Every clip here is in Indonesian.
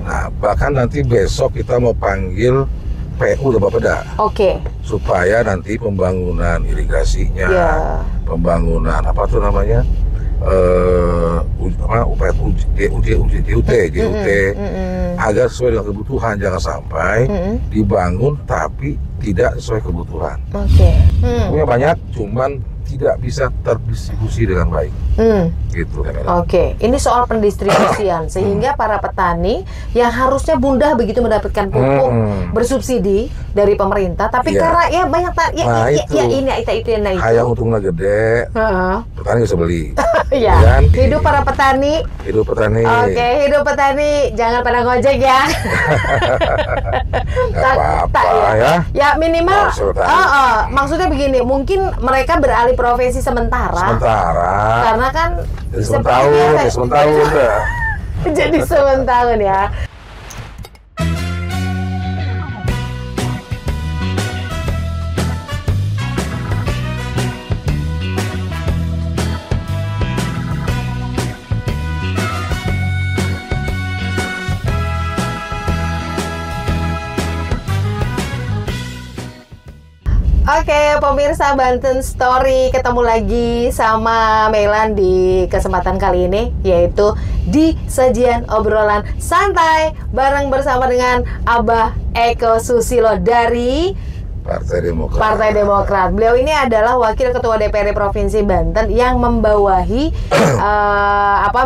Nah, bahkan nanti besok kita mau panggil PU dan Bapeda. Oke. Supaya nanti pembangunan irigasinya, pembangunan apa tuh namanya, GUT, agar sesuai dengan kebutuhan, jangan sampai dibangun tapi tidak sesuai kebutuhan. Punya banyak, cuman tidak bisa terdistribusi dengan baik. Gitu. Oke, ini soal pendistribusian sehingga para petani yang harusnya mudah begitu mendapatkan pupuk bersubsidi dari pemerintah, tapi karena ya banyak itu yang kayak untungnya gede, petani bisa beli. Ya, kan? Hidup para petani. Hidup petani. Oke, hidup petani, jangan pada ngojek ya. apa-apa ya. Ya minimal. Maksudnya begini, mungkin mereka beralih profesi sementara. Karena kan jadi sementahun udah. Jadi sementahun ya. Oke, pemirsa Banten Story, ketemu lagi sama Melan di kesempatan kali ini, yaitu di sajian obrolan santai bareng bersama dengan Abah Eko Susilo dari Partai Demokrat. Beliau ini adalah Wakil Ketua DPRD Provinsi Banten yang membawahi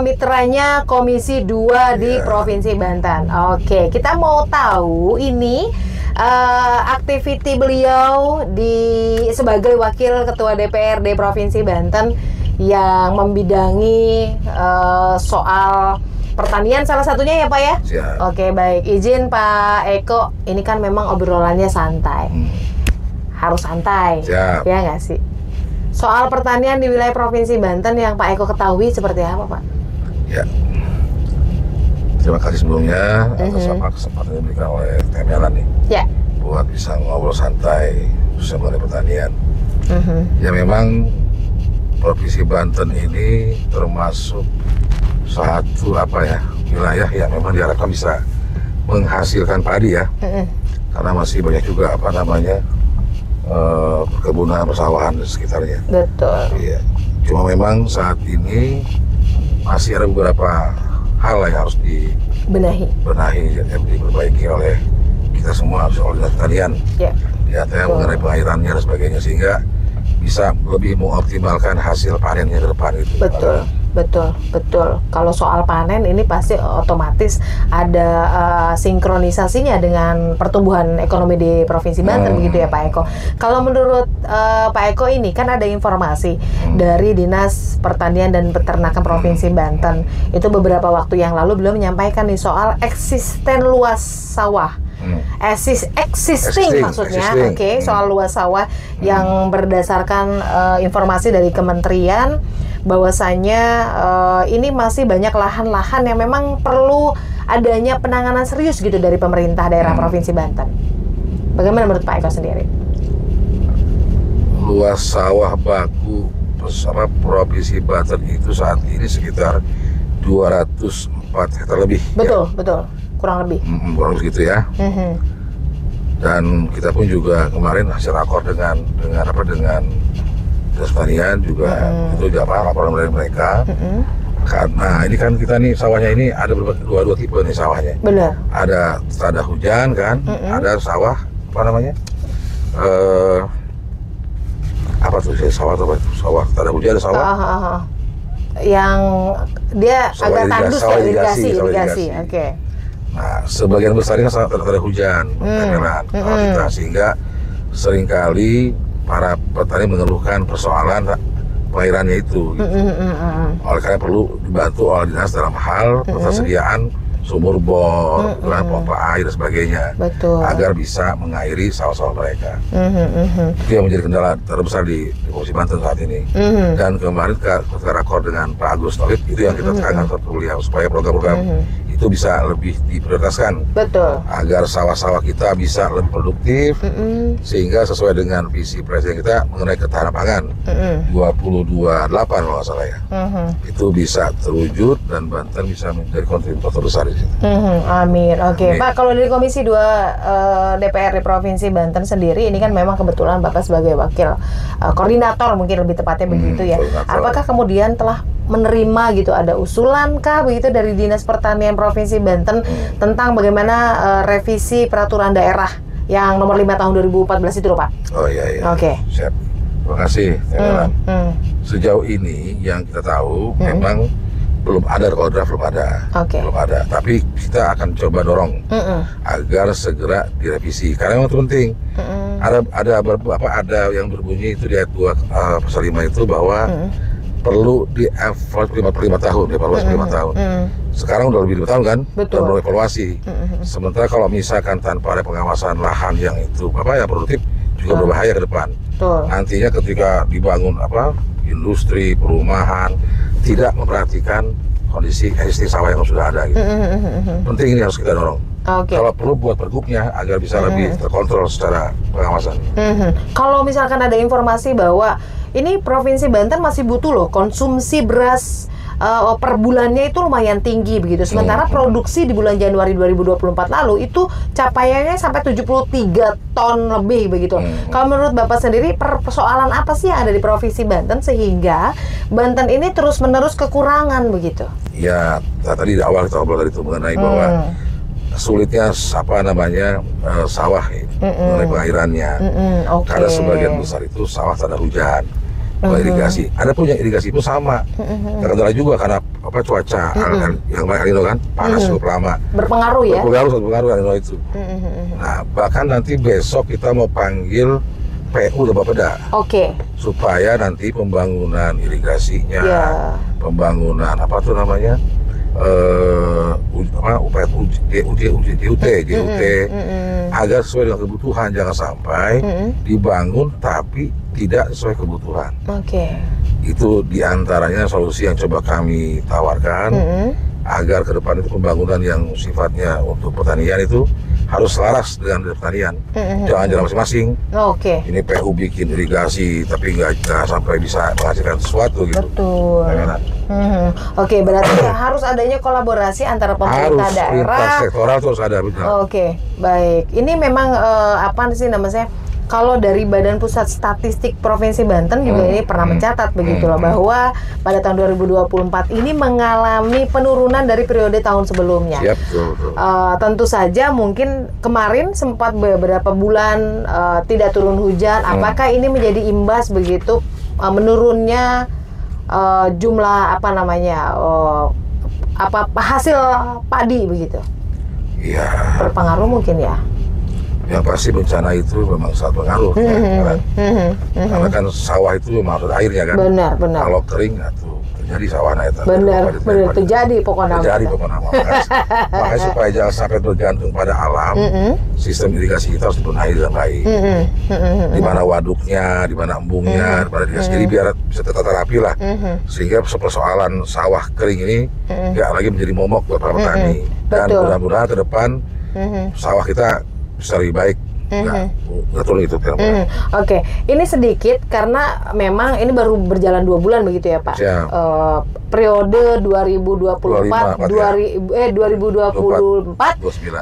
mitranya Komisi 2 di Provinsi Banten. Oke, kita mau tahu ini aktiviti beliau sebagai Wakil Ketua DPRD Provinsi Banten yang membidangi soal pertanian salah satunya ya Pak ya? Siap. Oke, baik. Izin Pak Eko, ini kan memang obrolannya santai. Harus santai. Siap. Ya nggak sih? Soal pertanian di wilayah Provinsi Banten yang Pak Eko ketahui seperti apa Pak? Ya. Terima kasih sebelumnya atas kesempatan yang diberikan oleh Melan nih. Ya. Buat bisa ngobrol santai bersama mengenai pertanian. Ya memang Provinsi Banten ini termasuk satu wilayah yang memang diharapkan bisa menghasilkan padi ya. Karena masih banyak juga perkebunan, persawahan di sekitarnya. Betul. Iya. Cuma memang saat ini masih ada beberapa hal yang harus dibenahi dan diperbaiki oleh kita semua, soal dinas pertanian. Di antaranya mengenai pengairannya dan sebagainya, sehingga bisa lebih mengoptimalkan hasil panennya ke depan itu. Betul. Kalau soal panen ini pasti otomatis ada sinkronisasinya dengan pertumbuhan ekonomi di Provinsi Banten, begitu ya Pak Eko. Kalau menurut Pak Eko ini kan ada informasi dari Dinas Pertanian dan Peternakan Provinsi Banten, itu beberapa waktu yang lalu beliau menyampaikan nih soal eksisten luas sawah. Existing maksudnya, soal luas sawah yang berdasarkan informasi dari kementerian bahwasanya ini masih banyak lahan-lahan yang memang perlu adanya penanganan serius gitu dari pemerintah daerah Provinsi Banten. Bagaimana menurut Pak Eko sendiri? Luas sawah baku bersama Provinsi Banten itu saat ini sekitar 204 hektar lebih. Betul. Kurang lebih. Kurang segitu ya. Dan kita pun juga kemarin hasil rakor dengan Dinas Pertanian juga itu laporan dari mereka. Karena ini kan kita nih sawahnya ini ada dua tipe nih sawahnya. Benar. Ada tada hujan kan, ada sawah sawah tada hujan, ada sawah yang dia agak tandus ya, irigasi. Oke. Nah, sebagian besar ini tada hujan, sehingga seringkali para petani mengeluhkan persoalan pengairannya itu. Oleh karena perlu dibantu oleh dinas dalam hal ketersediaan sumur bor, pompa air dan sebagainya, agar bisa mengairi sawah-sawah mereka. Itu yang menjadi kendala terbesar di Provinsi Banten saat ini. Dan kemarin kita rakor dengan Pak Agus Tauhid, itu yang kita tekankan satu beliau supaya program-program itu bisa lebih diprioritaskan. Betul. Agar sawah-sawah kita bisa lebih produktif, sehingga sesuai dengan visi presiden kita mengenai ketahanan pangan 2028 kalau nggak salah ya. Itu bisa terwujud dan Banten bisa menjadi kontributor terbesar di situ. Amin. Oke, Amin. Pak, kalau dari Komisi 2 DPR di Provinsi Banten sendiri, ini kan memang kebetulan Bapak sebagai wakil koordinator mungkin lebih tepatnya begitu ya. Koordinator. Apakah kemudian telah menerima gitu, ada usulan kah begitu dari Dinas Pertanian Provinsi Banten tentang bagaimana revisi peraturan daerah yang nomor 5 tahun 2014 itu loh, Pak? Oh iya. Oke. Siap. Terima kasih. Sejauh ini yang kita tahu memang belum ada, kalau draft belum ada. Oke. Belum ada. Tapi kita akan coba dorong agar segera direvisi. Karena memang itu penting. Ada yang berbunyi itu di ayat 2 pasal 5 itu bahwa perlu dievaluasi 5 tahun, evaluasi 5 tahun. Sekarang udah lebih 5 tahun kan? Betul. Dan perlu evaluasi. Sementara kalau misalkan tanpa ada pengawasan lahan yang itu yang produktif juga berbahaya ke depan. Betul. Nantinya ketika dibangun industri, perumahan, tidak memperhatikan kondisi existing sawah yang sudah ada gitu. Penting, ini harus kita dorong. Oke. Kalau perlu buat pergubnya agar bisa lebih terkontrol secara pengawasan. Kalau misalkan ada informasi bahwa ini Provinsi Banten masih butuh loh konsumsi beras per bulannya itu lumayan tinggi begitu. Sementara produksi di bulan Januari 2024 lalu itu capaiannya sampai 73 ton lebih begitu. Kalau menurut Bapak sendiri persoalan apa sih yang ada di Provinsi Banten sehingga Banten ini terus-menerus kekurangan begitu? Ya, tadi di awal kita ngobrol tadi itu mengenai bahwa sulitnya sawah mengenai pengairannya. Karena sebagian besar itu sawah tak ada hujan. Irigasi, ada pun yang irigasi pun sama. Terkendala juga karena cuaca yang El Nino kan panas cukup lama. Berpengaruh ya? Berpengaruh El Nino itu. Nah, bahkan nanti besok kita mau panggil PU dan Bapeda. Oke. Supaya nanti pembangunan irigasinya, pembangunan GUT agar sesuai dengan kebutuhan, jangan sampai dibangun tapi tidak sesuai kebutuhan. Itu diantaranya solusi yang coba kami tawarkan agar ke depan itu pembangunan yang sifatnya untuk pertanian itu harus selaras dengan pertanian. Jangan jalan masing-masing. Ini PU bikin irigasi tapi nggak sampai bisa menghasilkan sesuatu gitu. Betul. Oke, berarti harus adanya kolaborasi antara pemerintah daerah. Sektoral harus ada. Baik. Ini memang kalau dari Badan Pusat Statistik Provinsi Banten juga ini pernah mencatat begitu loh bahwa pada tahun 2024 ini mengalami penurunan dari periode tahun sebelumnya. Betul. Tentu saja mungkin kemarin sempat beberapa bulan tidak turun hujan. Apakah ini menjadi imbas begitu menurunnya jumlah hasil padi begitu? Iya. Berpengaruh mungkin ya. Yang pasti bencana itu memang sangat pengaruh karena kan sawah itu memang harus airnya kan. Benar. Kalau kering itu terjadi sawahnya itu. Benar terjadi pokoknya. Makanya supaya jangan sampai bergantung pada alam, sistem irigasi kita harus dibenahi dengan baik. Di mana waduknya, di mana embungnya, di mana irigasi, jadi biar bisa tertata rapi lah. Sehingga persoalan sawah kering ini nggak lagi menjadi momok buat para petani. Dan mudah-mudahan ke depan sawah kita bisa lebih baik. Nggak turun itu. Oke, ini sedikit karena memang ini baru berjalan 2 bulan begitu ya Pak. Periode 2024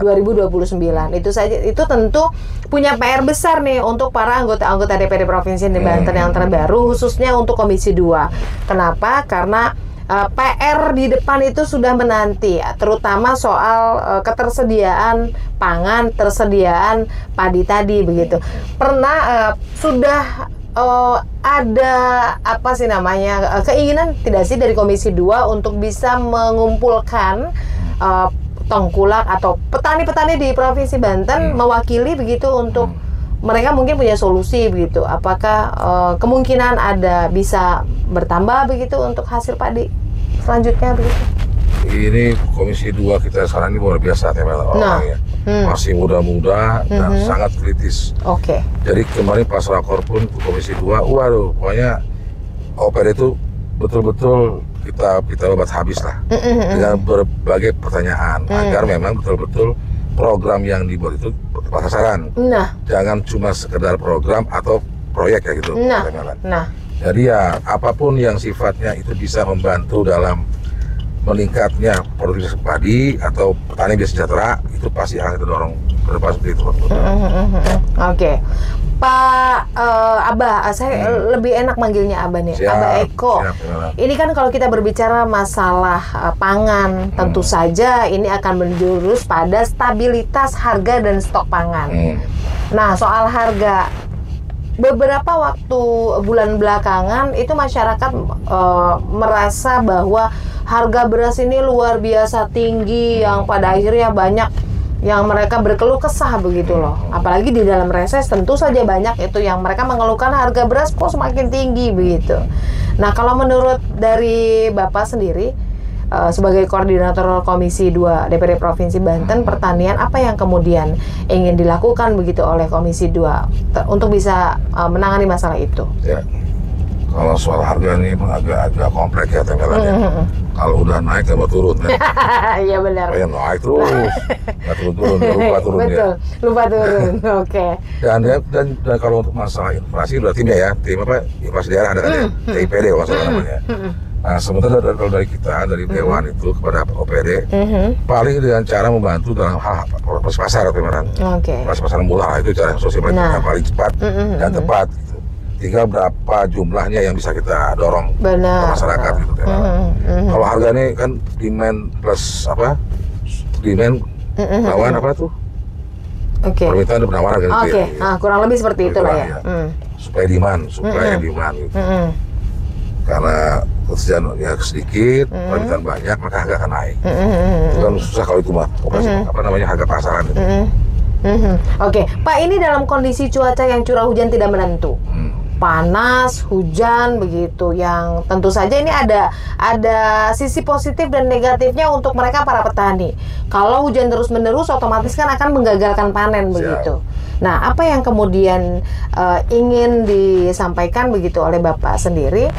2029 itu saja, itu tentu punya PR besar nih untuk para anggota DPRD Provinsi Banten yang terbaru, khususnya untuk Komisi 2. Kenapa? Karena PR di depan itu sudah menanti, terutama soal ketersediaan pangan, tersediaan padi tadi begitu. Pernah sudah ada keinginan tidak sih dari Komisi 2 untuk bisa mengumpulkan tengkulak atau petani-petani di Provinsi Banten mewakili begitu untuk mereka mungkin punya solusi begitu. Apakah kemungkinan ada bisa bertambah begitu untuk hasil padi selanjutnya begitu? Ini Komisi 2 kita sekarang ini luar biasa orangnya. Masih muda-muda dan sangat kritis. Jadi kemarin pas rakor pun Komisi 2, waduh, pokoknya OPD itu betul-betul kita obat habis lah dengan berbagai pertanyaan agar memang betul-betul program yang dibuat itu tepat sasaran. Nah, Jangan cuma sekedar program atau proyek ya gitu. nah, Jadi ya apapun yang sifatnya itu bisa membantu dalam meningkatnya produktivitas padi atau petani biar sejahtera, itu pasti akan kita dorong ke depan seperti itu. Oke. Pak Abah, saya lebih enak manggilnya Abah nih, Siap, Abah Eko. siap. Ini kan kalau kita berbicara masalah pangan, tentu saja ini akan menjurus pada stabilitas harga dan stok pangan. Nah, soal harga, beberapa waktu bulan belakangan itu masyarakat merasa bahwa harga beras ini luar biasa tinggi, yang pada akhirnya banyak yang mereka berkeluh kesah begitu loh. Apalagi di dalam reses tentu saja banyak itu yang mereka mengeluhkan harga beras kok semakin tinggi begitu. Nah, kalau menurut dari Bapak sendiri sebagai koordinator Komisi 2 DPRD Provinsi Banten Pertanian, apa yang kemudian ingin dilakukan begitu oleh Komisi 2 untuk bisa menangani masalah itu? Ya, kalau soal harga ini emang agak kompleks ya tempelannya. Kalau udah naik nggak mau turun ya. Iya benar. Kayak naik terus, nggak turun, lupa turun ya. Betul, lupa turun. Oke. Dan kalau untuk masalah inflasi udah timnya ya, tim apa inflasi daerah ada kan ya, TIPD kalau nggak salah namanya. Nah, sementara dari kita, dari Dewan itu kepada OPD, paling dengan cara membantu dalam hal operasi pasar, operasi pasar murah itu cara sosial yang paling cepat dan tepat. Gitu. Tinggal berapa jumlahnya yang bisa kita dorong ke masyarakat. Gitu, kalau harga ini kan demand plus apa? Demand lawan apa tuh? Permintaan dan penawaran kan. Kurang lebih seperti itulah ya. Supaya demand gitu. Karena ketersediaannya sedikit, permintaan banyak, maka harga akan naik. Itu kan susah kalau itu mah, harga pasaran itu. Oke, Pak, ini dalam kondisi cuaca yang curah hujan tidak menentu, panas, hujan begitu, yang tentu saja ini ada sisi positif dan negatifnya untuk mereka para petani. Kalau hujan terus-menerus, otomatis kan akan menggagalkan panen begitu. Nah, apa yang kemudian ingin disampaikan begitu oleh Bapak sendiri?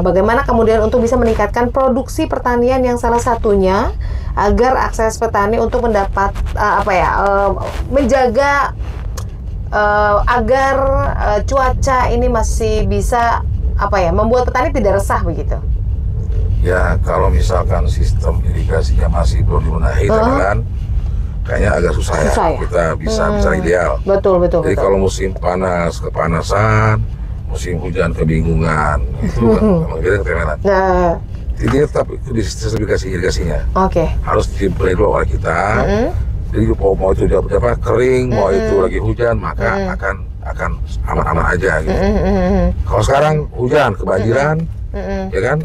Bagaimana kemudian untuk bisa meningkatkan produksi pertanian yang salah satunya agar akses petani untuk mendapat menjaga agar cuaca ini masih bisa membuat petani tidak resah begitu. Ya, kalau misalkan sistem irigasinya masih belum dibenahi, kan kayaknya agak susah ya. Kita bisa ideal. Betul. Jadi kalau musim panas kepanasan, musim hujan kebingungan, itu memang beda ketemenan. Ini tetap itu di sistem irigasinya. Harus diberi dulu oleh kita. Jadi mau itu kering, mau itu lagi hujan, maka akan aman-aman aja gitu. Kalau sekarang hujan kebanjiran, ya kan?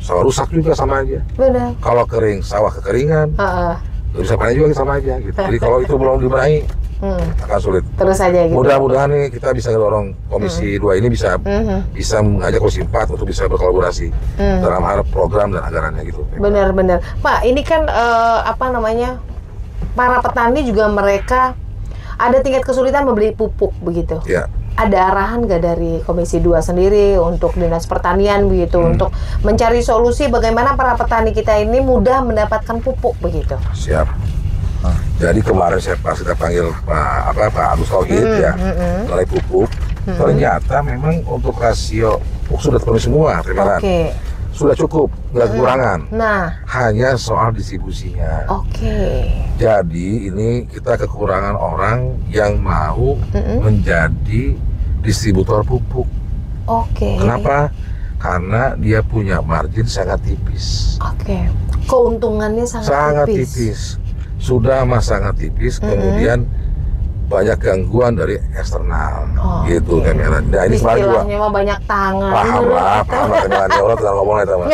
Sawah rusak juga sama aja. Benar. Kalau kering sawah kekeringan, bisa panen juga sama aja gitu. Jadi kalau itu belum dibenahi, akan sulit. Terus aja gitu. Mudah-mudahan nih kita bisa dorong Komisi 2 ini bisa mengajak Komisi 4 untuk bisa berkolaborasi dalam hal program dan anggarannya gitu. Benar. Pak, ini kan para petani juga mereka ada tingkat kesulitan membeli pupuk begitu. Ya. Ada arahan nggak dari Komisi 2 sendiri untuk Dinas Pertanian begitu untuk mencari solusi bagaimana para petani kita ini mudah mendapatkan pupuk begitu? Siap. Jadi kemarin kita panggil Pak Agus Tauhid mulai pupuk. Ternyata memang untuk rasio pupuk sudah terpenuhi semua, sudah cukup, nggak kekurangan. Hanya soal distribusinya. Jadi ini kita kekurangan orang yang mau menjadi distributor pupuk. Kenapa? Karena dia punya margin sangat tipis. Keuntungannya sangat tipis. Sudah sangat tipis, kemudian banyak gangguan dari eksternal, gitu Kemelan. Nah, ini istilahnya mah banyak tangan. Paham lah Kemelan. Orang tinggal ngomong itu mah.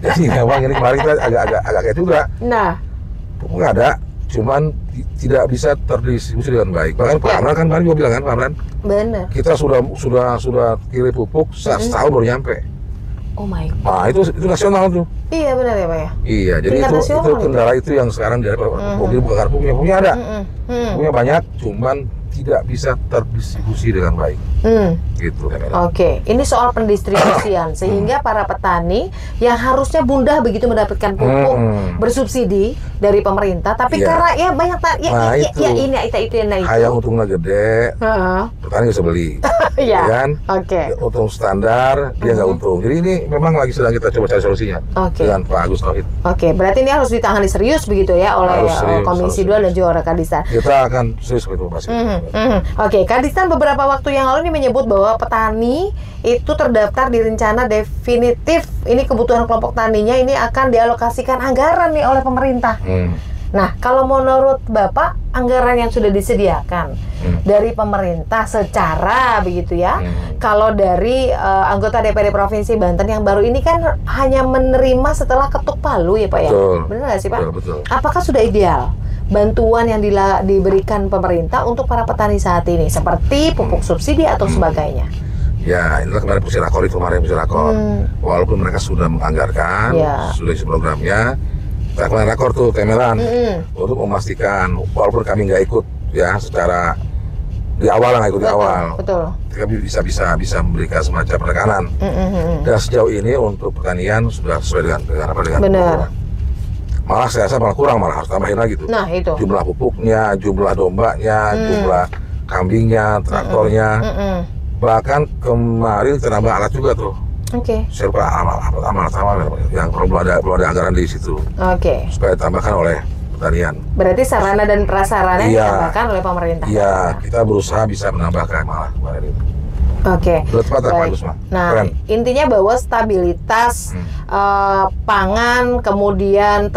Jadi memang ini kemarin kita agak kayak juga. Pupuk nggak ada, cuman tidak bisa terdistribusi dengan baik. Bahkan Pak Amran kan kemarin juga bilang kan, Pak Amran. Benar. Kita sudah kirim pupuk setahun baru nyampe. Oh my God. Nah, itu nasional tuh. Iya benar ya Pak ya. Iya, jadi Tingkat itu nasional kendala itu yang sekarang dari mobil bukan punya ada, punya banyak, cuman tidak bisa terdistribusi dengan baik. Gitu kan. Oke, ini soal pendistribusian sehingga para petani yang harusnya mudah begitu mendapatkan pupuk bersubsidi dari pemerintah, tapi Iya. karena ya banyak itu. itu. Kayak untungnya gede, petani bisa beli, Iya. ya kan? Oke. Untung standar, dia nggak untung. Jadi ini memang lagi sedang kita coba cari solusinya Oke. dengan Pak Agus Tauhid. Oke, berarti ini harus ditangani serius begitu ya oleh Harus serius, Komisi harus 2 dan juga oleh Kadistan. Kita akan serius itu pasti. Oke, Kadistan beberapa waktu yang lalu ini menyebut bahwa petani itu terdaftar di rencana definitif ini kebutuhan kelompok taninya ini akan dialokasikan anggaran nih oleh pemerintah. Nah, kalau menurut Bapak anggaran yang sudah disediakan dari pemerintah secara begitu ya, kalau dari anggota DPRD Provinsi Banten yang baru ini kan hanya menerima setelah ketuk palu ya Pak ya? Betul. Benar nggak sih Pak? Betul. Apakah sudah ideal bantuan yang diberikan pemerintah untuk para petani saat ini seperti pupuk subsidi atau sebagainya? Ya, inilah kemarin Pusirakor itu walaupun mereka sudah menganggarkan, sudah isi programnya, kita kemarin rakor tuh Temelan untuk memastikan, walaupun kami nggak ikut ya secara di awal nggak ikut di awal, kami bisa memberikan semacam penekanan. Dan sejauh ini untuk pertanian sudah sesuai dengan benar. Malah saya rasa malah kurang, malah harus tambahin lagi tuh. Nah itu. Jumlah pupuknya, jumlah dombanya, jumlah kambingnya, traktornya. Bahkan kemarin terambah alat juga tuh. Oke. Saya lupa amal yang belum ada anggaran di situ. Oke. Supaya ditambahkan oleh pertanian. Berarti sarana dan prasarana ditambahkan oleh pemerintah. Iya, kita berusaha bisa menambahkan malah kemarin itu. Oke. Bagus, Mak. Nah, Keren. intinya bahwa stabilitas pangan, kemudian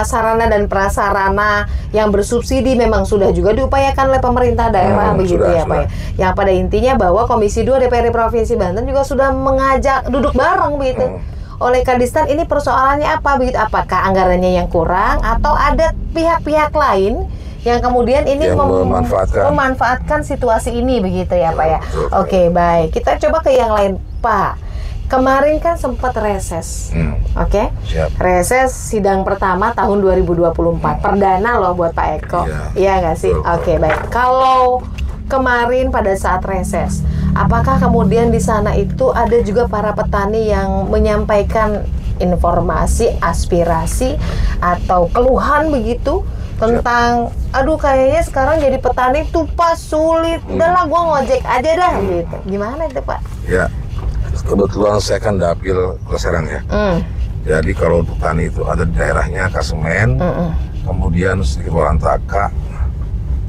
sarana dan prasarana yang bersubsidi memang sudah juga diupayakan oleh pemerintah daerah begitu ya Pak ya. Yang pada intinya bahwa Komisi 2 DPRD Provinsi Banten juga sudah mengajak duduk bareng begitu. Oleh Kadistan ini persoalannya apa begitu? Apakah anggarannya yang kurang atau ada pihak-pihak lain yang kemudian ini memanfaatkan situasi ini begitu ya Pak ya. Oke, baik. Kita coba ke yang lain Pak. Kemarin kan sempat reses. Oke? Reses sidang pertama tahun 2024. Perdana loh buat Pak Eko. Iya nggak sih? Oke, baik. Kalau kemarin pada saat reses, apakah kemudian di sana itu ada juga para petani yang menyampaikan informasi, aspirasi atau keluhan begitu tentang aduh kayaknya sekarang jadi petani tuh pas sulit, udahlah gua ngojek aja dah gitu. Gimana itu Pak? Ya, kebetulan saya kan dapil ke Serang ya. Jadi kalau untuk petani itu ada di daerahnya Kasemen, kemudian sedikit Warantaka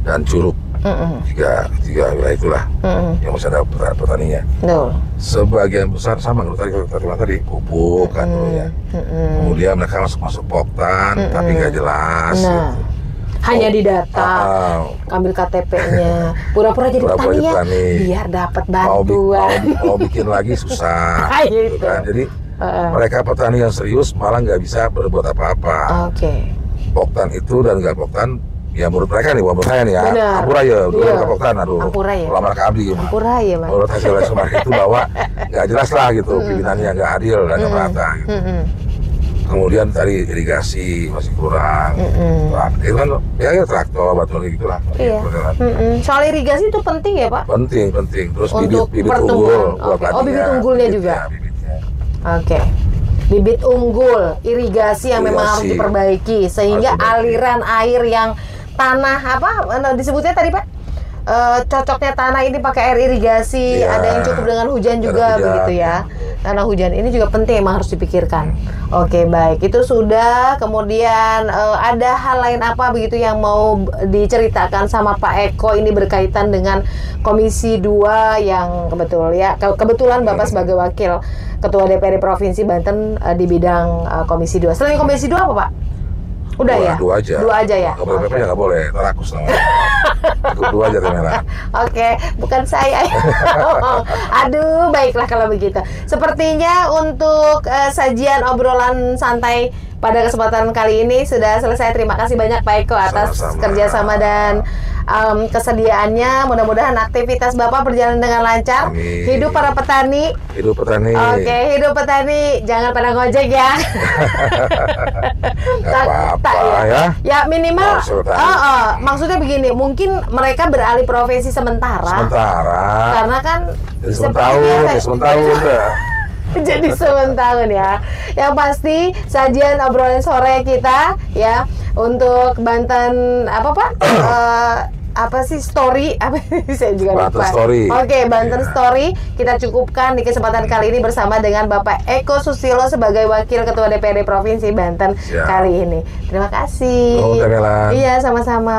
dan Curug. Tiga wilayah itulah yang masih ada petaninya. Sebagian besar sama kalau tadi pupuk kan ya. Kemudian mereka masuk Poktan tapi nggak jelas. Gitu. Hanya didata, ambil KTP-nya, pura-pura jadi petani ya, biar dapat bantuan. Mau bikin lagi susah, gitu kan. Jadi mereka petani yang serius malah nggak bisa berbuat apa-apa. Poktan itu dan nggak Poktan, ya menurut mereka nih, menurut saya nih ya, Ampuraya, dulu nggak Poktan, ulama Kabli. Menurut hasil kemarin itu bahwa nggak jelas lah gitu, pimpinannya nggak adil dan nggak merata. Gitu. Kemudian tadi irigasi masih kurang, itu kan ya traktor, batu gitu lah. Soal irigasi itu penting ya Pak? Penting. Terus untuk bibit unggul. Bibit unggulnya juga. Bibit unggul, irigasi yang memang harus diperbaiki sehingga aliran air yang tanah disebutnya tadi Pak? Cocoknya tanah ini pakai air irigasi, ada yang cukup dengan hujan juga begitu ya. Karena hujan ini juga penting, emang harus dipikirkan. Oke, baik. Itu sudah. Kemudian ada hal lain apa begitu yang mau diceritakan sama Pak Eko ini berkaitan dengan Komisi 2 yang kebetulan Bapak sebagai Wakil Ketua DPRD Provinsi Banten di bidang Komisi 2. Selain Komisi 2 apa Pak? Udah dua ya? aja. Dua aja ya? Kalau PP nggak boleh, terakus namanya. Dua aja Temelan. Oke, bukan saya. Aduh, baiklah kalau begitu. Sepertinya untuk sajian obrolan santai pada kesempatan kali ini sudah selesai. Terima kasih banyak Pak Eko atas kerjasama dan kesediaannya. Mudah-mudahan aktivitas Bapak berjalan dengan lancar. Amin. Hidup para petani. Hidup petani. Oke, hidup petani. Jangan pada ngojek ya. Nggak apa-apa ya. Ya minimal. Maksudnya Maksudnya begini, mungkin mereka beralih profesi sementara. Karena kan sementahun dah. Jadi sementahun ya. Yang pasti sajian obrolan sore kita ya untuk Banten apa Pak? Apa sih story? Apa saya juga lupa. Story. Oke, Banten Story kita cukupkan di kesempatan kali ini bersama dengan Bapak Eko Susilo sebagai Wakil Ketua DPRD Provinsi Banten kali ini. Terima kasih. Iya, sama-sama.